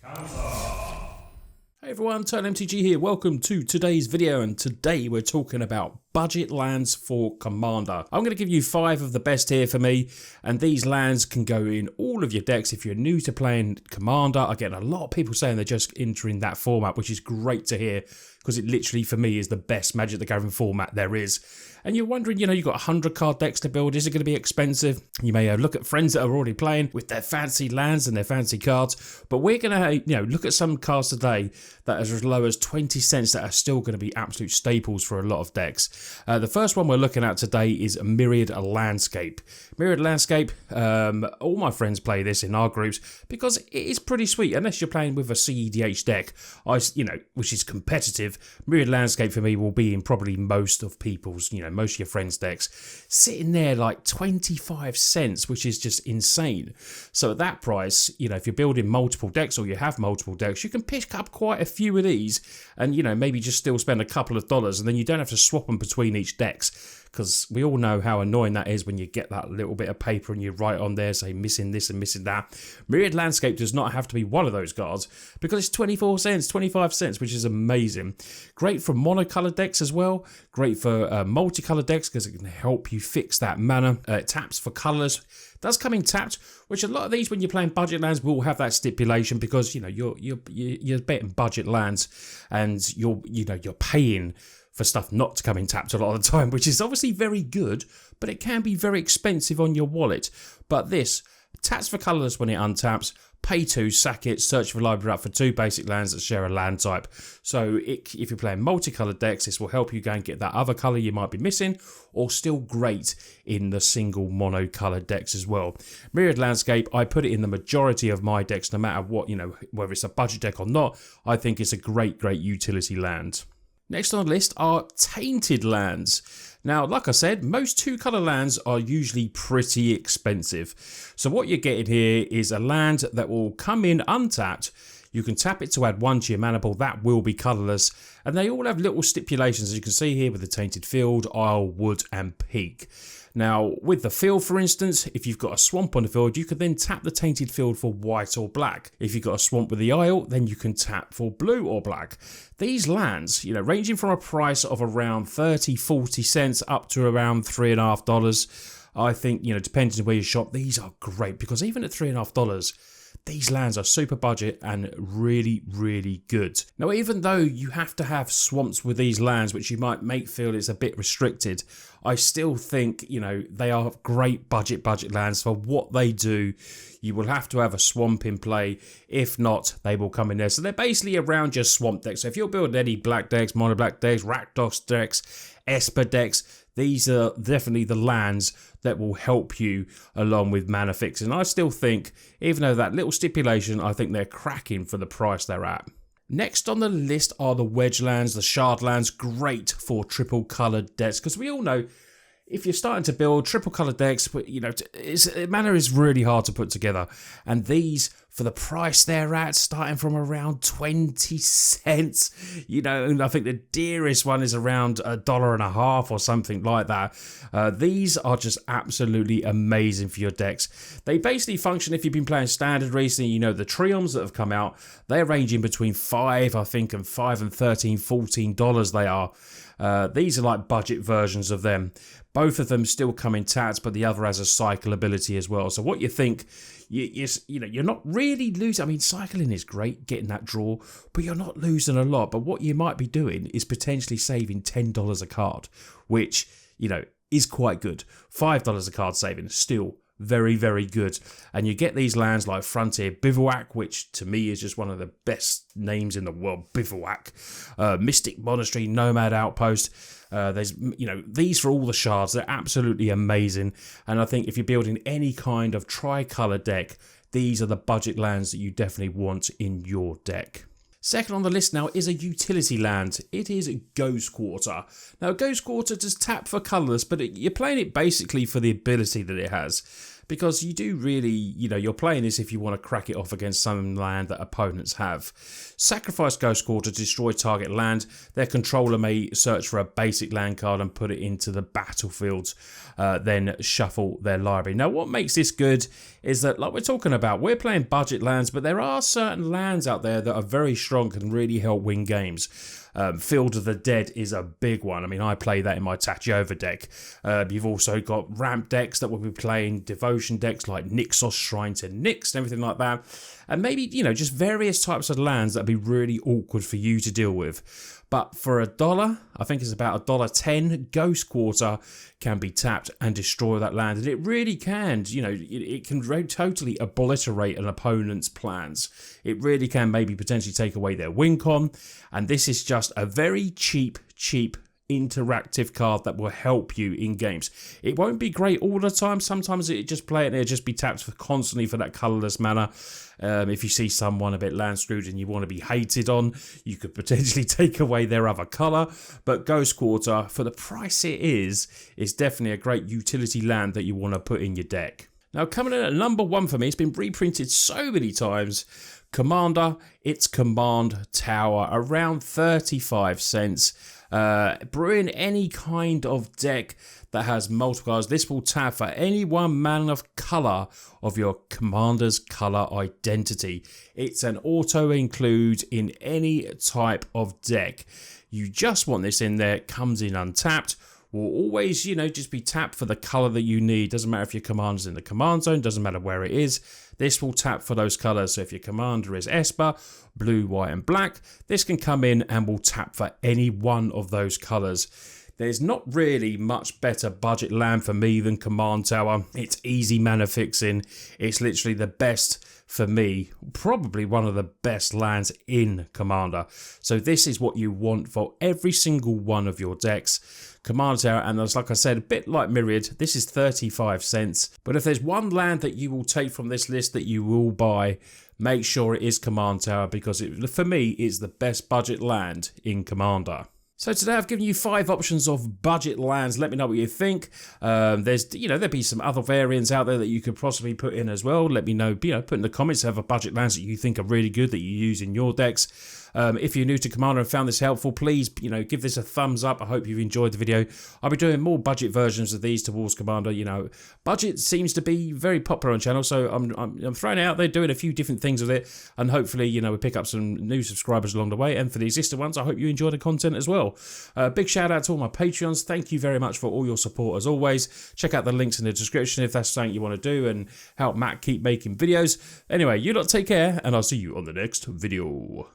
Hey everyone, MTG here. Welcome to today's video, and today we're talking about budget lands for Commander. I'm going to give you 5 of the best here for me, and these lands can go in all of your decks. If you're new to playing Commander, I get a lot of people saying they're just entering that format, which is great to hear, because it literally for me is the best Magic the Gathering format there is. And you're wondering, you've got 100 card decks to build, is it going to be expensive? You may look at friends that are already playing with their fancy lands and their fancy cards, but we're going to look at some cards today that are as low as 20 cents that are still going to be absolute staples for a lot of decks. The first one we're looking at today is Myriad Landscape. Myriad Landscape, all my friends play this in our groups because it is pretty sweet, unless you're playing with a CEDH deck, which is competitive. Myriad Landscape for me will be in probably most of people's, most of your friends' decks, sitting there like 25 cents, which is just insane. So at that price, if you're building multiple decks or you have multiple decks, you can pick up quite a few of these and, maybe just still spend a couple of dollars, and then you don't have to swap them between each decks. Because we all know how annoying that is when you get that little bit of paper and you write on there, say missing this and missing that. Myriad Landscape does not have to be one of those cards because it's 24 cents, 25 cents, which is amazing. Great for monocolored decks as well. Great for multicolored decks because it can help you fix that mana. It taps for colors. Does come in tapped, which a lot of these when you're playing budget lands will have that stipulation because you're betting budget lands and you're paying for stuff not to come in tapped a lot of the time, which is obviously very good, but it can be very expensive on your wallet. But this, taps for colours when it untaps, pay 2, sack it, search for library up for 2 basic lands that share a land type. So if you're playing multicoloured decks, this will help you go and get that other colour you might be missing, or still great in the single monocoloured decks as well. Myriad Landscape, I put it in the majority of my decks, no matter what, whether it's a budget deck or not. I think it's a great utility land. Next on the list are Tainted Lands. Now, like I said, most 2-colour lands are usually pretty expensive. So what you're getting here is a land that will come in untapped. You can tap it to add 1 to your mana pool. That will be colourless. And they all have little stipulations, as you can see here with the Tainted Field, Isle, Wood and Peak. Now, with the field, for instance, if you've got a swamp on the field, you could then tap the Tainted Field for white or black. If you've got a swamp with the Isle, then you can tap for blue or black. These lands, ranging from a price of around 30, 40 cents up to around $3.50, I think, depending on where you shop, these are great because even at $3.50, these lands are super budget and really good. Now, even though you have to have swamps with these lands, which you might feel it's a bit restricted, I still think, they are great budget lands for what they do. You will have to have a swamp in play. If not, they will come in there. So they're basically around your swamp deck. So if you're building any black decks, mono black decks, Rakdos decks, Esper decks, these are definitely the lands that will help you along with mana fixing. I still think, even though that little stipulation, I think they're cracking for the price they're at. Next on the list are the wedge lands, the shard lands, great for triple coloured decks, because we all know if you're starting to build triple coloured decks, mana is really hard to put together, and these, for the price they're at, starting from around 20 cents, and I think the dearest one is around $1.50 or something like that. These are just absolutely amazing for your decks. They basically function, if you've been playing standard recently, the Triomes that have come out, they're ranging between $5 and $13, $14 they are. These are like budget versions of them. Both of them still come in tapped, but the other has a cycle ability as well. So what you think, you're not really losing. I mean, cycling is great, getting that draw, but you're not losing a lot. But what you might be doing is potentially saving $10 a card, which, is quite good. $5 a card saving, still very good. And you get these lands like Frontier Bivouac, which to me is just one of the best names in the world, Bivouac. Mystic Monastery, Nomad Outpost. There's, these for all the shards, they're absolutely amazing. And I think if you're building any kind of tricolour deck, these are the budget lands that you definitely want in your deck. Second on the list now is a utility land. It is Ghost Quarter. Now, Ghost Quarter does tap for colours, but you're playing it basically for the ability that it has. because you do really, you're playing this if you want to crack it off against some land that opponents have. Sacrifice Ghost Quarter to destroy target land. Their controller may search for a basic land card and put it into the battlefield, then shuffle their library. Now, what makes this good is that, like we're talking about, we're playing budget lands, but there are certain lands out there that are very strong, can really help win games. Field of the Dead is a big one. I mean, I play that in my Tachiova deck. You've also got ramp decks that will be playing devotion decks like Nixos, Shrine to Nyx, and everything like that. And maybe, just various types of lands that'd be really awkward for you to deal with. But for $1, I think it's about $1.10, Ghost Quarter can be tapped and destroy that land. And it really can, it can totally obliterate an opponent's plans. It really can maybe potentially take away their win con. And this is just a very cheap interactive card that will help you in games. It won't be great all the time. Sometimes it just play it and it'll just be tapped constantly for that colourless mana. If you see someone a bit land screwed and you want to be hated on, you could potentially take away their other colour. But Ghost Quarter, for the price it is definitely a great utility land that you want to put in your deck. Now, coming in at number 1 for me, it's been reprinted so many times. Commander, it's Command Tower, around 35 cents. Brewing any kind of deck that has multiple cards. This will tap for any one mana of colour of your commander's colour identity. It's an auto include in any type of deck. You just want this in there. It comes in untapped. Will always, just be tapped for the colour that you need. Doesn't matter if your commander's in the command zone. Doesn't matter where it is. This will tap for those colours. So if your commander is Esper, blue, white and black, this can come in and will tap for any one of those colours. There's not really much better budget land for me than Command Tower. It's easy mana fixing. It's literally the best for me. Probably one of the best lands in Commander. So this is what you want for every single one of your decks. Command Tower, and as like I said, a bit like Myriad, this is 35 cents. But if there's one land that you will take from this list that you will buy, make sure it is Command Tower, because it, for me, is the best budget land in Commander. So today I've given you 5 options of budget lands. Let me know what you think. Therell be some other variants out there that you could possibly put in as well. Let me know, put in the comments other budget lands that you think are really good that you use in your decks. If you're new to Commander and found this helpful, please, give this a thumbs up. I hope you've enjoyed the video. I'll be doing more budget versions of these towards Commander. Budget seems to be very popular on the channel, so I'm throwing it out there, doing a few different things with it, and hopefully, we pick up some new subscribers along the way. And for the existing ones, I hope you enjoy the content as well. Big shout out to all my Patreons. Thank you very much for all your support as always. Check out the links in the description if that's something you want to do and help Matt keep making videos. Anyway, you lot take care, and I'll see you on the next video.